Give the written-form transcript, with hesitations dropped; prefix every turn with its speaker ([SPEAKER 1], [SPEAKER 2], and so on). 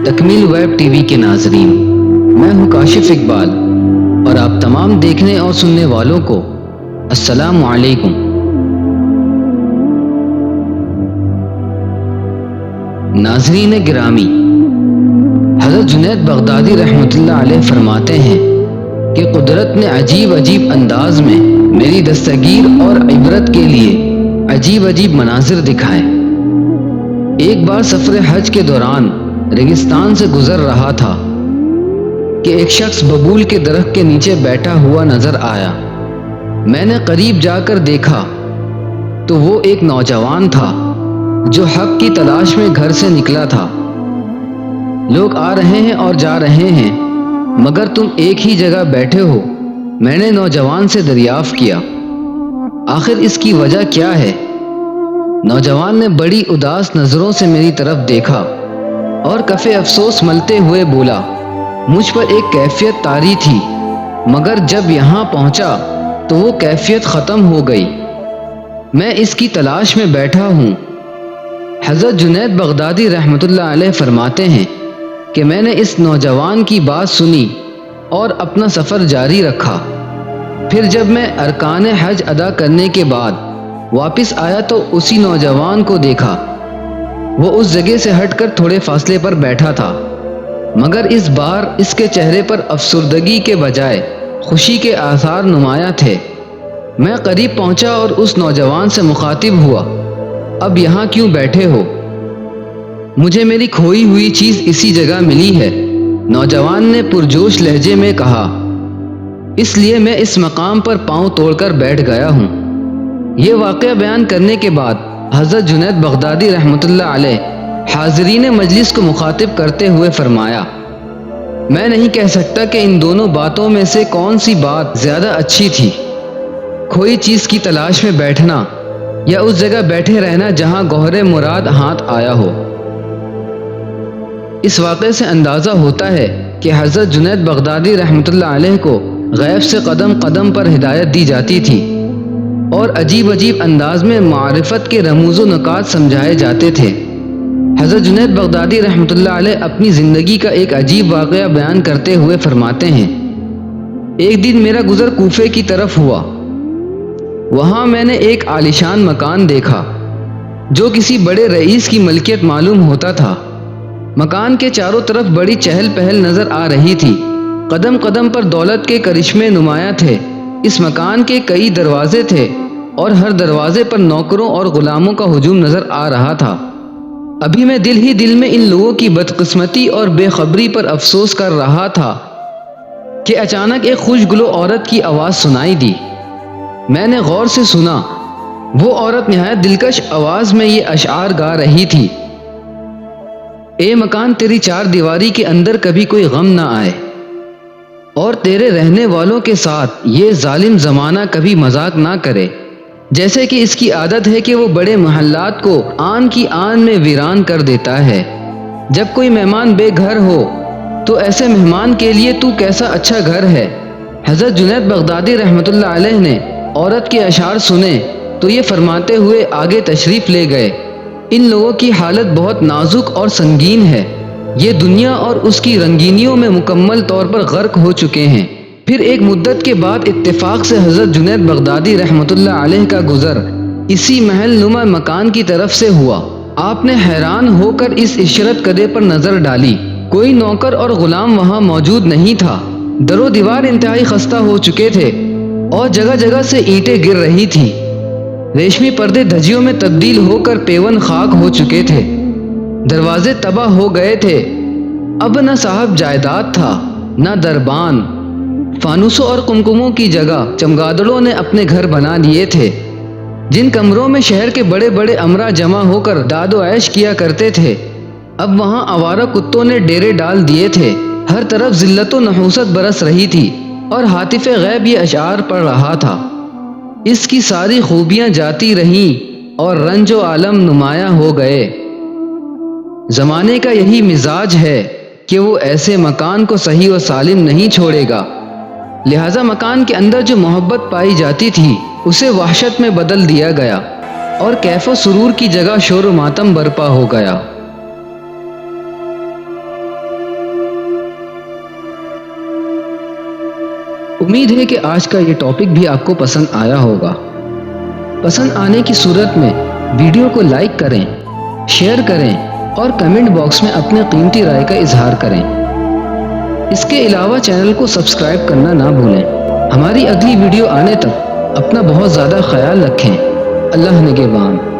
[SPEAKER 1] تکمیل web T V کے ناظرین، میں ہوں کاشف اقبال اور آپ تمام دیکھنے اور سننے والوں کو السلام علیکم۔ ناظرین گرامی، حضرت جنید بغدادی رحمۃ اللہ علیہ فرماتے ہیں کہ قدرت نے عجیب انداز میں میری دستگیر اور عبرت کے لیے عجیب مناظر دکھائے۔ ایک بار سفر حج کے دوران ریگستان سے گزر رہا تھا کہ ایک شخص ببول کے درخت کے نیچے بیٹھا ہوا نظر آیا۔ میں نے قریب جا کر دیکھا تو وہ ایک نوجوان تھا جو حق کی تلاش میں گھر سے نکلا تھا۔ لوگ آ رہے ہیں اور جا رہے ہیں مگر تم ایک ہی جگہ بیٹھے ہو۔ میں نے نوجوان سے دریافت کیا، آخر اس کی وجہ کیا ہے؟ نوجوان نے بڑی اداس نظروں سے میری طرف دیکھا اور کف افسوس ملتے ہوئے بولا، مجھ پر ایک کیفیت طاری تھی مگر جب یہاں پہنچا تو وہ کیفیت ختم ہو گئی۔ میں اس کی تلاش میں بیٹھا ہوں۔ حضرت جنید بغدادی رحمۃ اللہ علیہ فرماتے ہیں کہ میں نے اس نوجوان کی بات سنی اور اپنا سفر جاری رکھا۔ پھر جب میں ارکان حج ادا کرنے کے بعد واپس آیا تو اسی نوجوان کو دیکھا۔ وہ اس جگہ سے ہٹ کر تھوڑے فاصلے پر بیٹھا تھا مگر اس بار اس کے چہرے پر افسردگی کے بجائے خوشی کے آثار نمایاں تھے۔ میں قریب پہنچا اور اس نوجوان سے مخاطب ہوا، اب یہاں کیوں بیٹھے ہو؟ مجھے میری کھوئی ہوئی چیز اسی جگہ ملی ہے، نوجوان نے پرجوش لہجے میں کہا، اس لیے میں اس مقام پر پاؤں توڑ کر بیٹھ گیا ہوں۔ یہ واقعہ بیان کرنے کے بعد حضرت جنید بغدادی رحمۃ اللہ علیہ حاضرین مجلس کو مخاطب کرتے ہوئے فرمایا، میں نہیں کہہ سکتا کہ ان دونوں باتوں میں سے کون سی بات زیادہ اچھی تھی، کھوئی چیز کی تلاش میں بیٹھنا یا اس جگہ بیٹھے رہنا جہاں گوہر مراد ہاتھ آیا ہو۔ اس واقعے سے اندازہ ہوتا ہے کہ حضرت جنید بغدادی رحمۃ اللہ علیہ کو غیب سے قدم قدم پر ہدایت دی جاتی تھی اور عجیب انداز میں معرفت کے رموز و نکات سمجھائے جاتے تھے۔ حضرت جنید بغدادی رحمۃ اللہ علیہ اپنی زندگی کا ایک عجیب واقعہ بیان کرتے ہوئے فرماتے ہیں، ایک دن میرا گزر کوفے کی طرف ہوا۔ وہاں میں نے ایک عالیشان مکان دیکھا جو کسی بڑے رئیس کی ملکیت معلوم ہوتا تھا۔ مکان کے چاروں طرف بڑی چہل پہل نظر آ رہی تھی، قدم قدم پر دولت کے کرشمے نمایاں تھے۔ اس مکان کے کئی دروازے تھے اور ہر دروازے پر نوکروں اور غلاموں کا ہجوم نظر آ رہا تھا۔ ابھی میں دل ہی دل میں ان لوگوں کی بدقسمتی اور بے خبری پر افسوس کر رہا تھا کہ اچانک ایک خوشگلو عورت کی آواز سنائی دی۔ میں نے غور سے سنا، وہ عورت نہایت دلکش آواز میں یہ اشعار گا رہی تھی، اے مکان تیری چار دیواری کے اندر کبھی کوئی غم نہ آئے اور تیرے رہنے والوں کے ساتھ یہ ظالم زمانہ کبھی مذاق نہ کرے، جیسے کہ اس کی عادت ہے کہ وہ بڑے محلات کو آن کی آن میں ویران کر دیتا ہے۔ جب کوئی مہمان بے گھر ہو تو ایسے مہمان کے لیے تو کیسا اچھا گھر ہے۔ حضرت جنید بغدادی رحمۃ اللہ علیہ نے عورت کے اشعار سنے تو یہ فرماتے ہوئے آگے تشریف لے گئے، ان لوگوں کی حالت بہت نازک اور سنگین ہے، یہ دنیا اور اس کی رنگینیوں میں مکمل طور پر غرق ہو چکے ہیں۔ پھر ایک مدت کے بعد اتفاق سے حضرت جنید بغدادی رحمۃ اللہ علیہ کا گزر اسی محل نما مکان کی طرف سے ہوا۔ آپ نے حیران ہو کر اس عشرت کدے پر نظر ڈالی، کوئی نوکر اور غلام وہاں موجود نہیں تھا، در و دیوار انتہائی خستہ ہو چکے تھے اور جگہ جگہ سے اینٹیں گر رہی تھی، ریشمی پردے دھجیوں میں تبدیل ہو کر پیون خاک ہو چکے تھے، دروازے تباہ ہو گئے تھے، اب نہ صاحب جائیداد تھا نہ دربان، فانوسوں اور کمکموں کی جگہ چمگادڑوں نے اپنے گھر بنا لیے تھے۔ جن کمروں میں شہر کے بڑے بڑے امراء جمع ہو کر داد و عیش کیا کرتے تھے، اب وہاں آوارہ کتوں نے ڈیرے ڈال دیے تھے۔ ہر طرف ذلت و نحوست برس رہی تھی اور حاطف غیب یہ اشعار پڑھ رہا تھا، اس کی ساری خوبیاں جاتی رہیں اور رنج و عالم نمایاں ہو گئے۔ زمانے کا یہی مزاج ہے کہ وہ ایسے مکان کو صحیح و سالم نہیں چھوڑے گا، لہٰذا مکان کے اندر جو محبت پائی جاتی تھی اسے وحشت میں بدل دیا گیا اور کیف و سرور کی جگہ شور و ماتم برپا ہو گیا۔ امید ہے کہ آج کا یہ ٹاپک بھی آپ کو پسند آیا ہوگا۔ پسند آنے کی صورت میں ویڈیو کو لائک کریں، شیئر کریں اور کمنٹ باکس میں اپنے قیمتی رائے کا اظہار کریں۔ اس کے علاوہ چینل کو سبسکرائب کرنا نہ بھولیں۔ ہماری اگلی ویڈیو آنے تک اپنا بہت زیادہ خیال رکھیں۔ اللہ نگہبان۔